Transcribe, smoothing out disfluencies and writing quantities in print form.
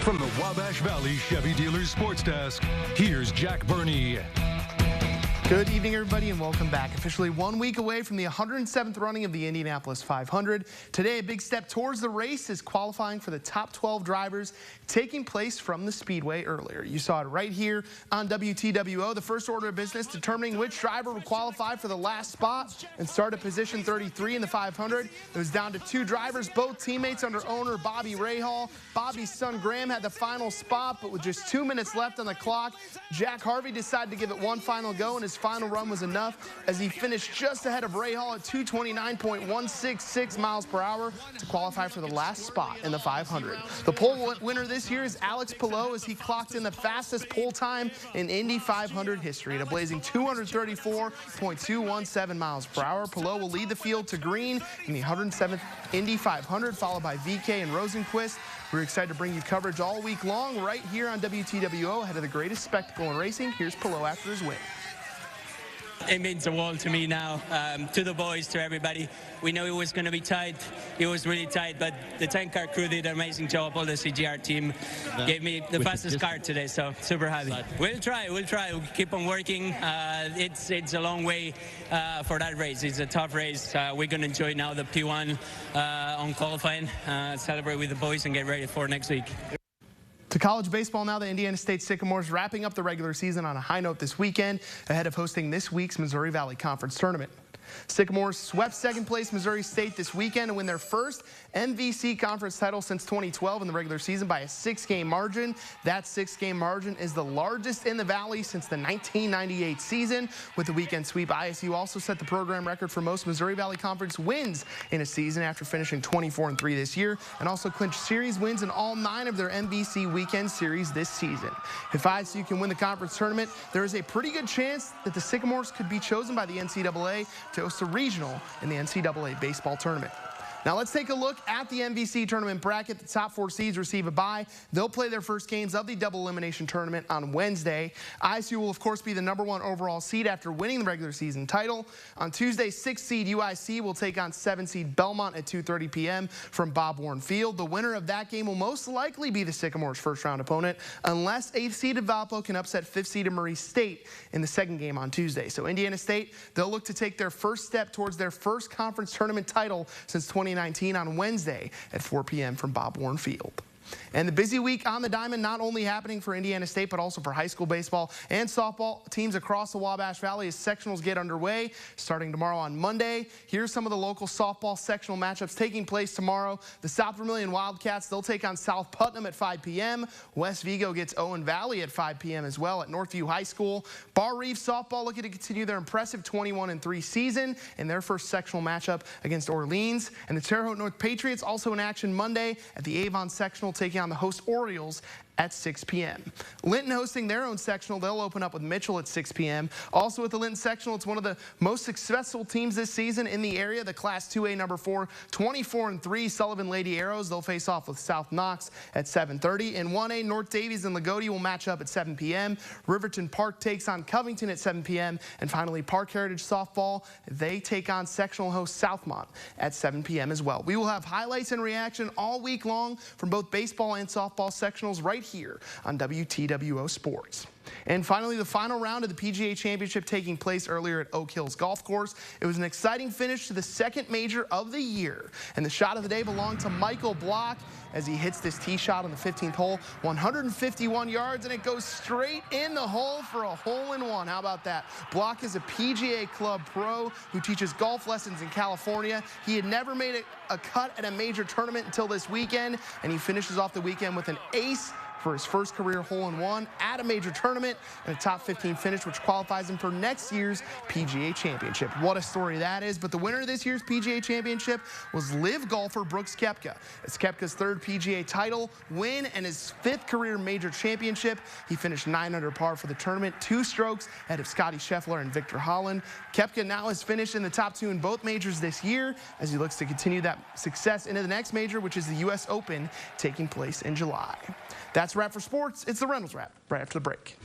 From the Wabash Valley Chevy Dealers Sports Desk, here's Jack Burney. Good evening, everybody, and welcome back. Officially 1 week away from the 107th running of the Indianapolis 500. Today, a big step towards the race is qualifying for the top 12 drivers taking place from the Speedway earlier. You saw it right here on WTWO. The first order of business determining which driver will qualify for the last spot and start at position 33 in the 500. It was down to two drivers, both teammates under owner Bobby Rahal. Bobby's son Graham had the final spot, but with just 2 minutes left on the clock, Jack Harvey decided to give it one final go, and his final run was enough as he finished just ahead of Rahal at 229.166 miles per hour to qualify for the last spot in the 500. The pole winner this year is Alex Palou as he clocked in the fastest pole time in Indy 500 history at a blazing 234.217 miles per hour. Palou will lead the field to green in the 107th Indy 500, followed by VK and Rosenquist. We're excited to bring you coverage all week long right here on WTWO ahead of the greatest spectacle in racing. Here's Palou after his win. It means the world to me now, to the boys, to everybody. We know it was going to be tight. It was really tight, but the 10-car crew did an amazing job. All the CGR team gave me the fastest car today, so super happy. We'll try. We'll keep on working. It's a long way for that race. It's a tough race. We're going to enjoy now the P1 on qualifying, celebrate with the boys, and get ready for next week. To college baseball now, the Indiana State Sycamores wrapping up the regular season on a high note this weekend ahead of hosting this week's Missouri Valley Conference tournament. Sycamores swept second-place Missouri State this weekend and win their first MVC conference title since 2012 in the regular season by a 6-game margin. That 6-game margin is the largest in the Valley since the 1998 season. With the weekend sweep, ISU also set the program record for most Missouri Valley Conference wins in a season after finishing 24-3 this year, and also clinched series wins in all 9 of their MVC weekend series this season. If ISU can win the conference tournament, there is a pretty good chance that the Sycamores could be chosen by the NCAA to host a regional in the NCAA baseball tournament. Now let's take a look at the MVC tournament bracket. The top 4 seeds receive a bye. They'll play their first games of the double elimination tournament on Wednesday. ISU will, of course, be the #1 overall seed after winning the regular season title. On Tuesday, 6th seed UIC will take on 7th seed Belmont at 2:30 p.m. from Bob Warren Field. The winner of that game will most likely be the Sycamores' first-round opponent, unless 8th seed Valpo can upset 5th seed Murray State in the second game on Tuesday. So Indiana State, they'll look to take their first step towards their first conference tournament title since 2019 on Wednesday at 4 p.m. from Bob Warren Field. And the busy week on the diamond not only happening for Indiana State, but also for high school baseball and softball teams across the Wabash Valley as sectionals get underway starting tomorrow on Monday. Here's some of the local softball sectional matchups taking place tomorrow. The South Vermilion Wildcats, they'll take on South Putnam at 5 p.m. West Vigo gets Owen Valley at 5 p.m. as well at Northview High School. Bar Reef softball looking to continue their impressive 21-3 season in their first sectional matchup against Orleans. And the Terre Haute North Patriots also in action Monday at the Avon sectional, taking on the host Orioles at 6 p.m. Linton hosting their own sectional. They'll open up with Mitchell at 6 p.m. Also at the Linton sectional, it's one of the most successful teams this season in the area. The Class 2A #4, 24-3 Sullivan Lady Arrows. They'll face off with South Knox at 7:30. In 1A, North Davies and Lagodi will match up at 7 p.m. Riverton Park takes on Covington at 7 p.m. And finally, Park Heritage Softball, they take on sectional host Southmont at 7 p.m. as well. We will have highlights and reaction all week long from both baseball and softball sectionals right here on WTWO Sports. And finally, the final round of the PGA Championship taking place earlier at Oak Hills Golf Course. It was an exciting finish to the second major of the year. And the shot of the day belonged to Michael Block as he hits this tee shot on the 15th hole, 151 yards, and it goes straight in the hole for a hole-in-one. How about that? Block is a PGA Club pro who teaches golf lessons in California. He had never made a cut at a major tournament until this weekend, and he finishes off the weekend with an ace for his first career hole-in-one at a major tournament and a top 15 finish, which qualifies him for next year's PGA Championship. What a story that is. But the winner of this year's PGA Championship was LIV golfer Brooks Koepka. It's Koepka's 3rd PGA title win and his 5th career major championship. He finished 9 under par for the tournament, 2 strokes ahead of Scotty Scheffler and Victor Holland. Koepka now has finished in the top 2 in both majors this year as he looks to continue that success into the next major, which is the U.S. Open taking place in July. That's a wrap for sports. It's the Reynolds Wrap right after the break.